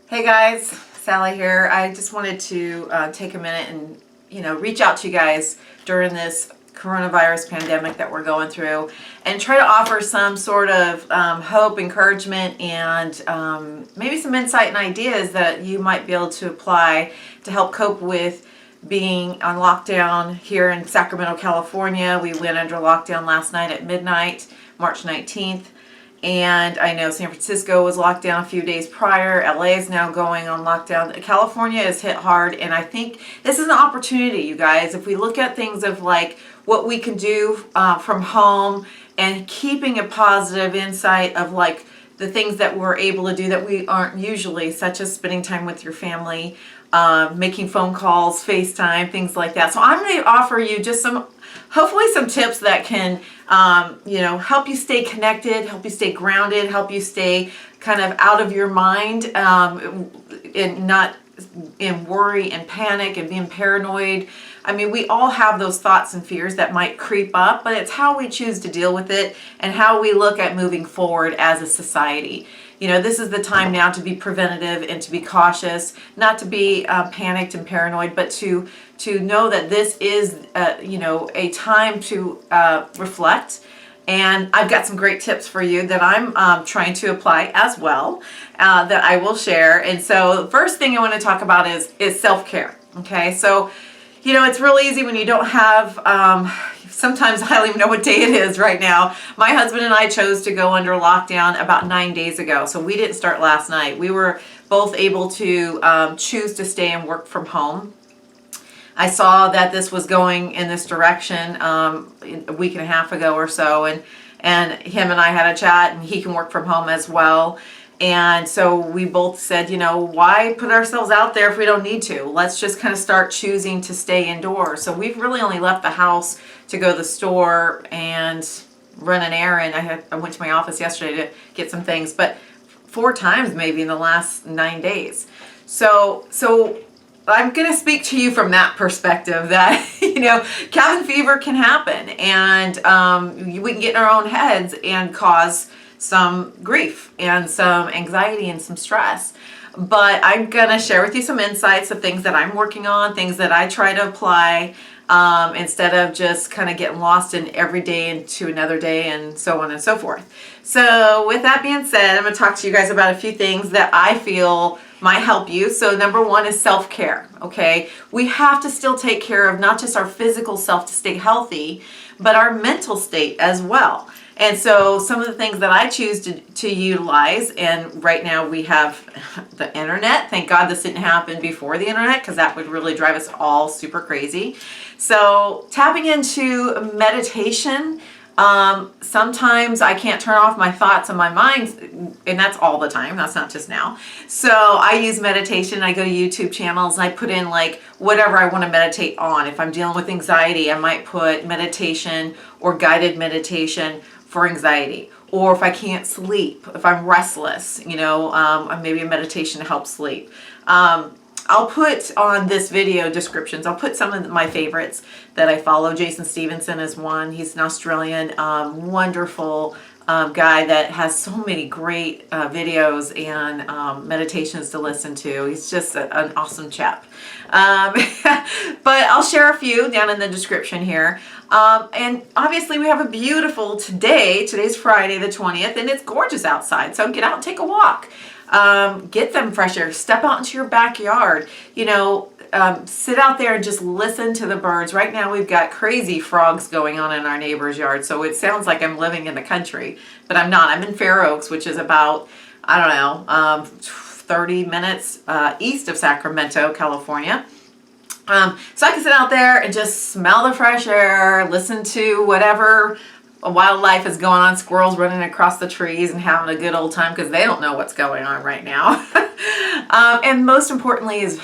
Hey guys, Sally here. I just wanted to take a minute and reach out to you guys during this coronavirus pandemic that we're going through, and try to offer some sort of hope, encouragement, and maybe some insight and ideas that you might be able to apply to help cope with being on lockdown here in Sacramento, California. We went under lockdown last night at midnight, March 19th. And I know San Francisco was locked down a few days prior. LA is now going on lockdown. California is hit hard. And I think this is an opportunity, you guys. If we look at things of like what we can do from home and keeping a positive insight of like the things that we're able to do that we aren't usually, such as spending time with your family, making phone calls, FaceTime, things like that. So I'm going to offer you just hopefully some tips that can, help you stay connected, help you stay grounded, help you stay kind of out of your mind, and not in worry and panic and being paranoid. I mean, we all have those thoughts and fears that might creep up, but it's how we choose to deal with it and how we look at moving forward as a society. This is the time now to be preventative and to be cautious, not to be panicked and paranoid, but to know that this is, a time to reflect. And I've got some great tips for you that I'm trying to apply as well, that I will share. And so the first thing I want to talk about is self-care. Okay, so it's real easy when you don't have, sometimes I don't even know what day it is right now. My husband and I chose to go under lockdown about 9 days ago. So we didn't start last night. We were both able to choose to stay and work from home. I saw that this was going in this direction a week and a half ago or so. And him and I had a chat, and he can work from home as well. And so we both said, why put ourselves out there if we don't need to? Let's just kind of start choosing to stay indoors. So we've really only left the house to go to the store and run an errand. I went to my office yesterday to get some things, but 4 times maybe in the last 9 days. So I'm going to speak to you from that perspective that, cabin fever can happen, and we can get in our own heads and cause some grief and some anxiety and some stress. But I'm going to share with you some insights of things that I'm working on, things that I try to apply, instead of just kind of getting lost in every day into another day and so on and so forth. So with that being said, I'm going to talk to you guys about a few things that I feel might help you. So number one is self-care. Okay, we have to still take care of not just our physical self to stay healthy, but our mental state as well. And so some of the things that I choose to utilize, and right now we have the internet. Thank God this didn't happen before the internet, because that would really drive us all super crazy. So tapping into meditation. Sometimes I can't turn off my thoughts and my mind, and that's all the time. That's not just now. So I use meditation. I go to YouTube channels and I put in like whatever I want to meditate on. If I'm dealing with anxiety, I might put meditation or guided meditation for anxiety. Or if I can't sleep, if I'm restless, maybe a meditation to help sleep. I'll put on this video descriptions, I'll put some of my favorites that I follow. Jason Stevenson is one. He's an Australian, wonderful guy that has so many great videos and meditations to listen to. He's just an awesome chap. But I'll share a few down in the description here. And obviously we have a beautiful today's Friday the 20th, and it's gorgeous outside. So get out and take a walk. Get them fresh air, step out into your backyard, sit out there and just listen to the birds. Right now we've got crazy frogs going on in our neighbor's yard. So it sounds like I'm living in the country, but I'm not. I'm in Fair Oaks, which is about, 30 minutes east of Sacramento, California. So I can sit out there and just smell the fresh air, listen to whatever wildlife is going on, squirrels running across the trees and having a good old time because they don't know what's going on right now. And most importantly is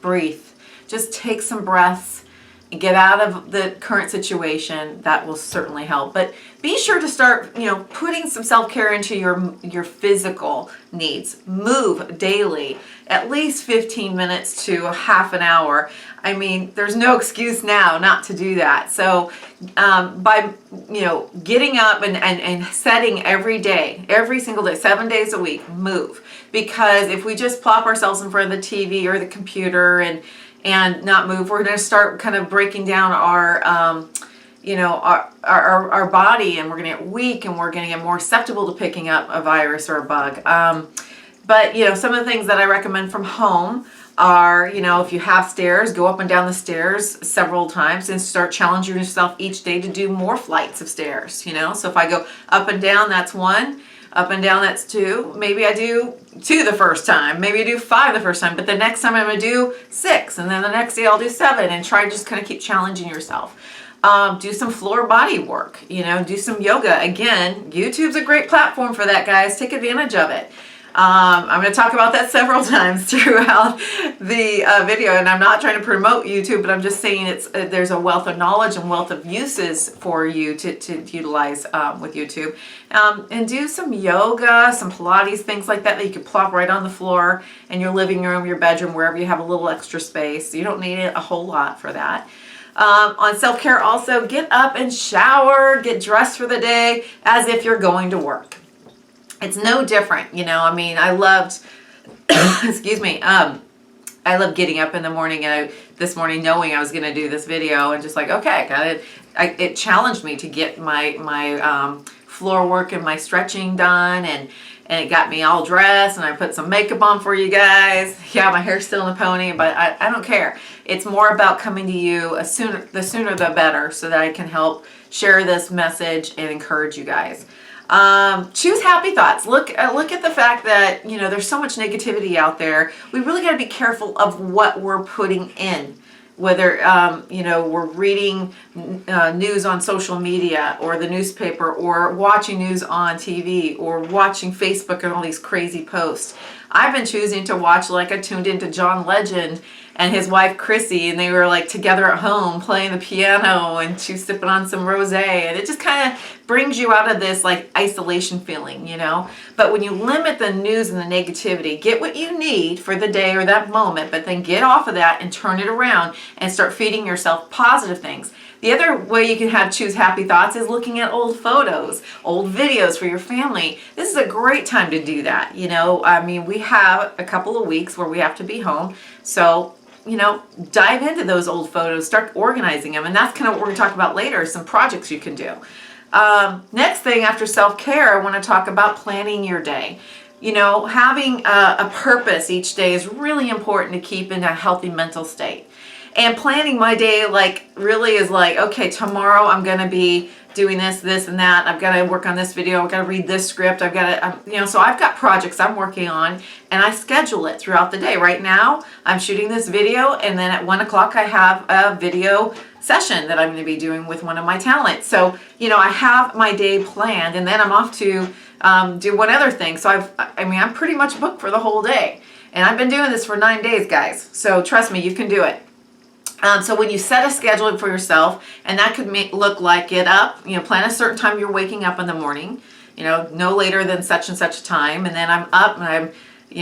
breathe. Just take some breaths, get out of the current situation. That will certainly help. But be sure to start, putting some self-care into your physical needs. Move daily, at least 15 minutes to half an hour. I mean, there's no excuse now not to do that. So by getting up and setting every day, every single day, 7 days a week, move. Because if we just plop ourselves in front of the TV or the computer and not move, we're going to start kind of breaking down our body, and we're going to get weak, and we're going to get more susceptible to picking up a virus or a bug. But some of the things that I recommend from home are, if you have stairs, go up and down the stairs several times and start challenging yourself each day to do more flights of stairs. So if I go up and down, that's 1. Up and down, that's 2. Maybe I do 2 the first time. Maybe I do 5 the first time. But the next time I'm going to do 6. And then the next day I'll do 7. And try to just kind of keep challenging yourself. Do some floor body work. Do some yoga. Again, YouTube's a great platform for that, guys. Take advantage of it. I'm going to talk about that several times throughout the video, and I'm not trying to promote YouTube, but I'm just saying there's a wealth of knowledge and wealth of uses for you to utilize with YouTube. And do some yoga, some Pilates, things like that you can plop right on the floor in your living room, your bedroom, wherever you have a little extra space. You don't need a whole lot for that. On self-care also, get up and shower, get dressed for the day as if you're going to work. It's no different, I loved, excuse me, I love getting up in the morning, and this morning knowing I was going to do this video and just like, okay, it challenged me to get my floor work and my stretching done, and it got me all dressed, and I put some makeup on for you guys. Yeah, my hair's still in a pony, but I don't care. It's more about coming to you the sooner the better, so that I can help share this message and encourage you guys. Choose happy thoughts. Look at the fact that, there's so much negativity out there. We really got to be careful of what we're putting in. Whether, we're reading news on social media or the newspaper, or watching news on TV, or watching Facebook and all these crazy posts. I've been choosing to watch, I tuned into John Legend and his wife Chrissy, and they were together at home playing the piano, and she was sipping on some rosé, and it just kind of brings you out of this isolation feeling, But when you limit the news and the negativity, get what you need for the day or that moment, but then get off of that and turn it around and start feeding yourself positive things. The other way you can choose happy thoughts is looking at old photos, old videos for your family. This is a great time to do that. We have a couple of weeks where we have to be home. So, dive into those old photos, start organizing them. And that's kind of what we're going to talk about later, some projects you can do. Next thing after self-care, I want to talk about planning your day. Having a purpose each day is really important to keep in a healthy mental state. And planning my day really is okay, tomorrow I'm going to be doing this, and that. I've got to work on this video. I've got to read this script. I've got to, so I've got projects I'm working on, and I schedule it throughout the day. Right now, I'm shooting this video, and then at 1 o'clock, I have a video session that I'm going to be doing with one of my talents. So, I have my day planned, and then I'm off to do one other thing. So I'm pretty much booked for the whole day. And I've been doing this for 9 days, guys. So trust me, you can do it. So when you set a schedule for yourself, and that could look like get up, plan a certain time you're waking up in the morning, no later than such and such a time. And then I'm up and I'm,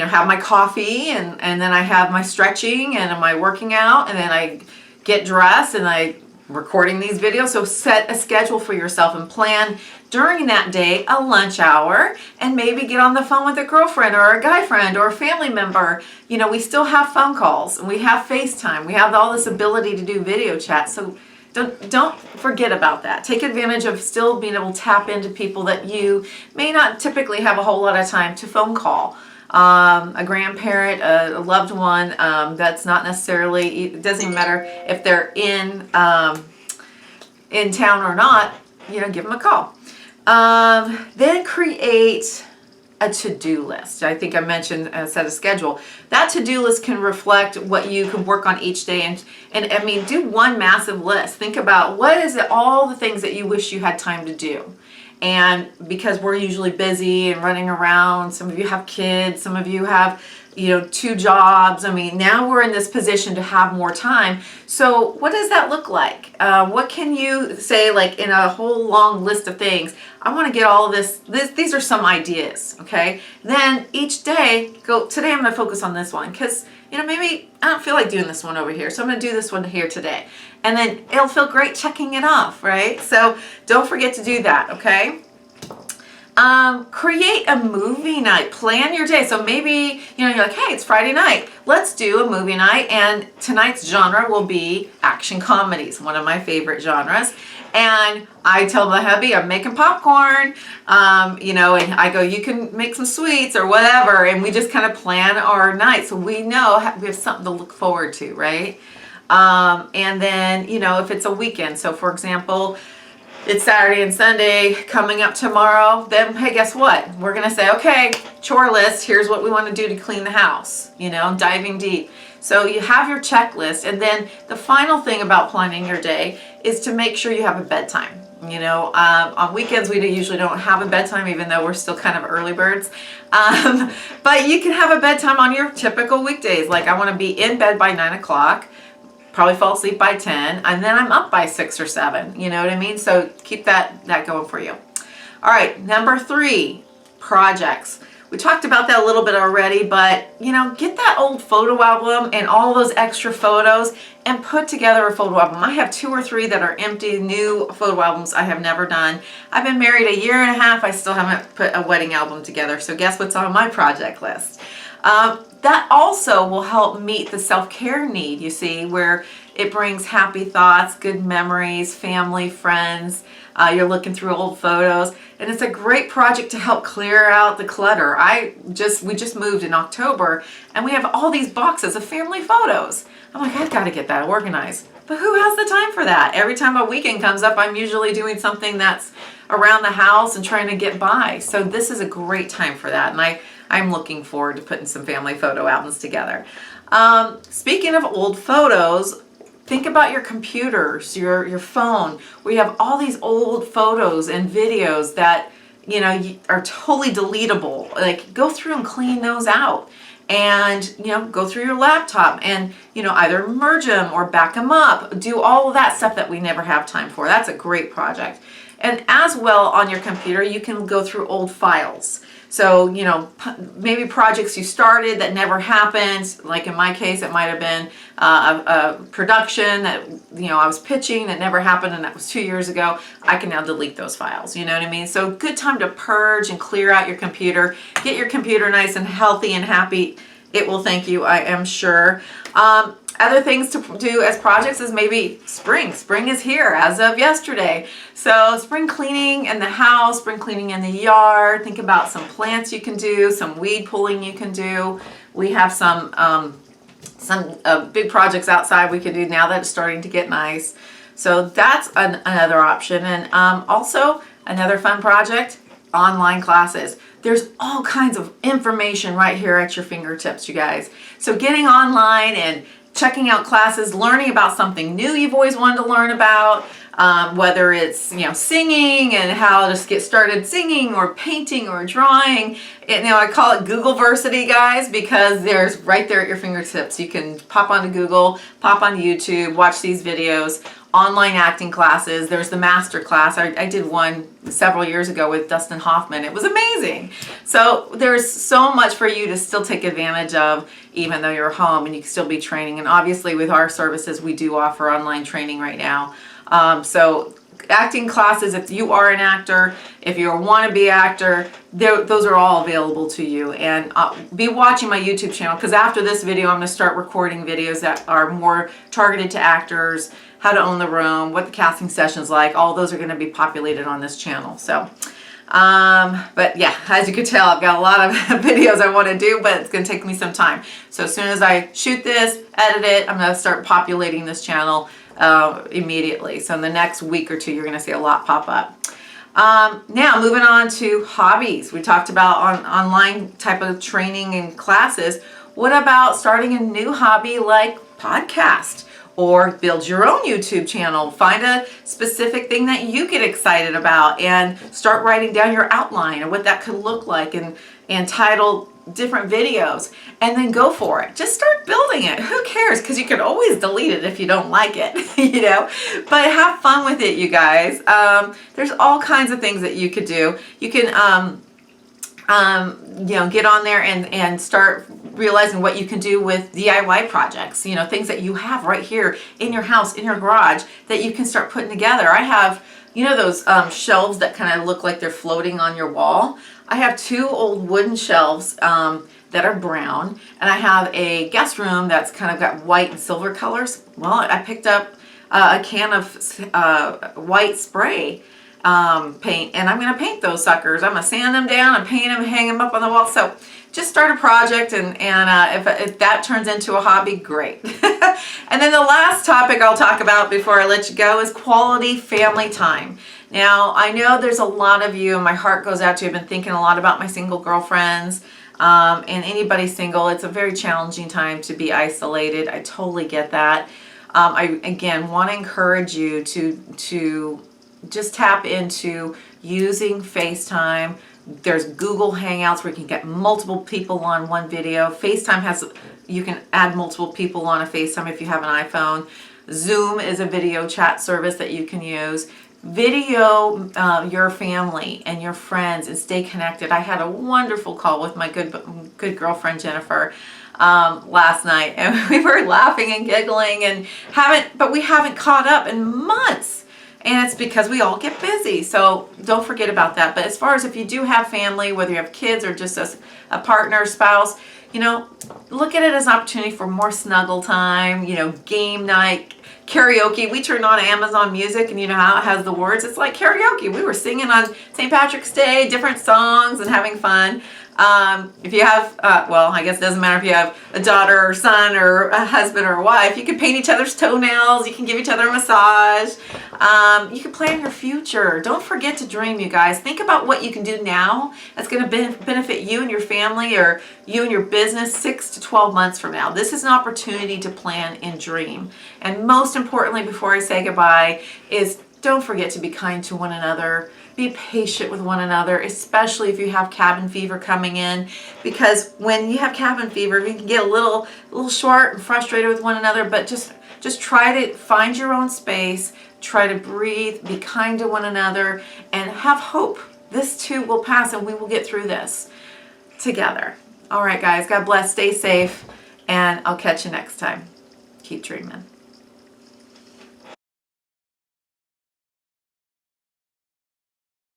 have my coffee, and then I have my stretching and my working out, and then I get dressed and I recording these videos. So set a schedule for yourself and plan during that day a lunch hour, and maybe get on the phone with a girlfriend or a guy friend or a family member. We still have phone calls, and we have FaceTime. We have all this ability to do video chat. So don't forget about that. Take advantage of still being able to tap into people that you may not typically have a whole lot of time to phone call. A grandparent, a loved one, that's not necessarily, it doesn't even matter if they're in town or not, give them a call. Then create a to-do list. I think I mentioned set a schedule. That to-do list can reflect what you can work on each day, and do one massive list. Think about what is it, all the things that you wish you had time to do. And because we're usually busy and running around, some of you have kids, some of you have 2 jobs. I mean, now we're in this position to have more time. So what does that look like? What can you say, like in a whole long list of things? I want to get all of this. These are some ideas, okay? Then each day, today I'm going to focus on this one because, maybe I don't feel like doing this one over here. So I'm going to do this one here today. And then it'll feel great checking it off, right? So don't forget to do that, okay? Create a movie night. Plan your day. So maybe, you're like, hey, it's Friday night. Let's do a movie night. And tonight's genre will be action comedies, one of my favorite genres. And I tell my hubby, I'm making popcorn, and I go, you can make some sweets or whatever. And we just kind of plan our night. So we know we have something to look forward to, right? And then, if it's a weekend. So for example, it's Saturday and Sunday coming up tomorrow, then hey, guess what? We're going to say, okay, chore list, here's what we want to do to clean the house, diving deep. So you have your checklist, and then the final thing about planning your day is to make sure you have a bedtime. On weekends we usually don't have a bedtime, even though we're still kind of early birds. But you can have a bedtime on your typical weekdays. Like I want to be in bed by 9 o'clock. Probably fall asleep by 10, and then I'm up by 6 or 7. You know what I mean? So keep that going for you. All right, number 3, projects. We talked about that a little bit already, but get that old photo album and all those extra photos and put together a photo album. I have 2 or 3 that are empty, new photo albums I have never done. I've been married a year and a half. I still haven't put a wedding album together. So guess what's on my project list? That also will help meet the self-care need, you see, where it brings happy thoughts, good memories, family, friends. You're looking through old photos, and it's a great project to help clear out the clutter. We just moved in October, and we have all these boxes of family photos. I'm like, I've got to get that organized. But who has the time for that? Every time a weekend comes up, I'm usually doing something that's around the house and trying to get by. So this is a great time for that, and I'm looking forward to putting some family photo albums together. Speaking of old photos, think about your computers, your phone. We have all these old photos and videos that are totally deletable. Like go through and clean those out, and go through your laptop and either merge them or back them up. Do all of that stuff that we never have time for. That's a great project. And as well on your computer, you can go through old files. So, maybe projects you started that never happened. Like in my case, it might have been a production that, I was pitching that never happened, and that was 2 years ago. I can now delete those files. You know what I mean? So good time to purge and clear out your computer. Get your computer nice and healthy and happy. It will thank you, I am sure. Other things to do as projects is maybe spring. Spring is here as of yesterday. So spring cleaning in the house, spring cleaning in the yard. Think about some plants you can do, some weed pulling you can do. We have some big projects outside we can do now that it's starting to get nice. So that's another option. And also another fun project, online classes. There's all kinds of information right here at your fingertips, you guys. So getting online and checking out classes, learning about something new you've always wanted to learn about, whether it's singing and how to get started singing or painting or drawing. I call it Googleversity, guys, because there's right there at your fingertips. You can pop onto Google, pop on YouTube, watch these videos. Online acting classes. There's the master class. I did one several years ago with Dustin Hoffman. It was amazing. So there's so much for you to still take advantage of, even though you're home, and you can still be training. And obviously with our services, we do offer online training right now. So acting classes, if you are an actor, if you're a wannabe actor, those are all available to you. And be watching my YouTube channel, because after this video, I'm going to start recording videos that are more targeted to actors, how to own the room, what the casting session is like. All those are going to be populated on this channel. So, but yeah, as you can tell, I've got a lot of videos I want to do, but it's going to take me some time. So as soon as I shoot this, edit it, I'm going to start populating this channel immediately. So in the next week or two, you're going to see a lot pop up. Now moving on to hobbies. We talked about online type of training and classes. What about starting a new hobby like podcast or build your own YouTube channel. Find a specific thing that you get excited about and start writing down your outline of what that could look like, and title different videos, and then go for it. Just start building it. Who cares? Because you can always delete it if you don't like it, you know, but have fun with it, you guys. There's all kinds of things that you could do. You can, you know, get on there and start realizing what you can do with DIY projects, you know, things that you have right here in your house, in your garage, that you can start putting together. I have, you know, those shelves that kind of look like they're floating on your wall. I have 2 old wooden shelves that are brown, and I have a guest room that's kind of got white and silver colors. Well, I picked up a can of white spray paint, and I'm going to paint those suckers. I'm going to sand them down and paint them and hang them up on the wall. So just start a project, and if that turns into a hobby, great. And then the last topic I'll talk about before I let you go is quality family time. Now, I know there's a lot of you, and my heart goes out to you. I've been thinking a lot about my single girlfriends, and anybody single. It's a very challenging time to be isolated. I totally get that. I, again, want to encourage you to just tap into using FaceTime. There's Google Hangouts where you can get multiple people on one video. FaceTime has, you can add multiple people on a FaceTime if you have an iPhone. Zoom is a video chat service that you can use. Video your family and your friends and stay connected. I had a wonderful call with my good girlfriend Jennifer last night, and we were laughing and giggling, and we haven't caught up in months, and it's because we all get busy. So don't forget about that. But as far as if you do have family, whether you have kids or just a partner, spouse, you know, look at it as an opportunity for more snuggle time, you know, game night, karaoke. We turned on Amazon Music, and you know how it has the words. It's like karaoke. We were singing on St. Patrick's Day, different songs, and having fun. If you have, well, I guess it doesn't matter if you have a daughter or son or a husband or a wife, you can paint each other's toenails, you can give each other a massage, you can plan your future. Don't forget to dream, you guys. Think about what you can do now that's going to benefit you and your family, or you and your business 6 to 12 months from now. This is an opportunity to plan and dream. And most importantly, before I say goodbye, is don't forget to be kind to one another. Be patient with one another, especially if you have cabin fever coming in, because when you have cabin fever, you can get a little short and frustrated with one another. But just try to find your own space, try to breathe, be kind to one another, and have hope. This too will pass, and we will get through this together. All right, guys, God bless, stay safe, and I'll catch you next time. Keep dreaming.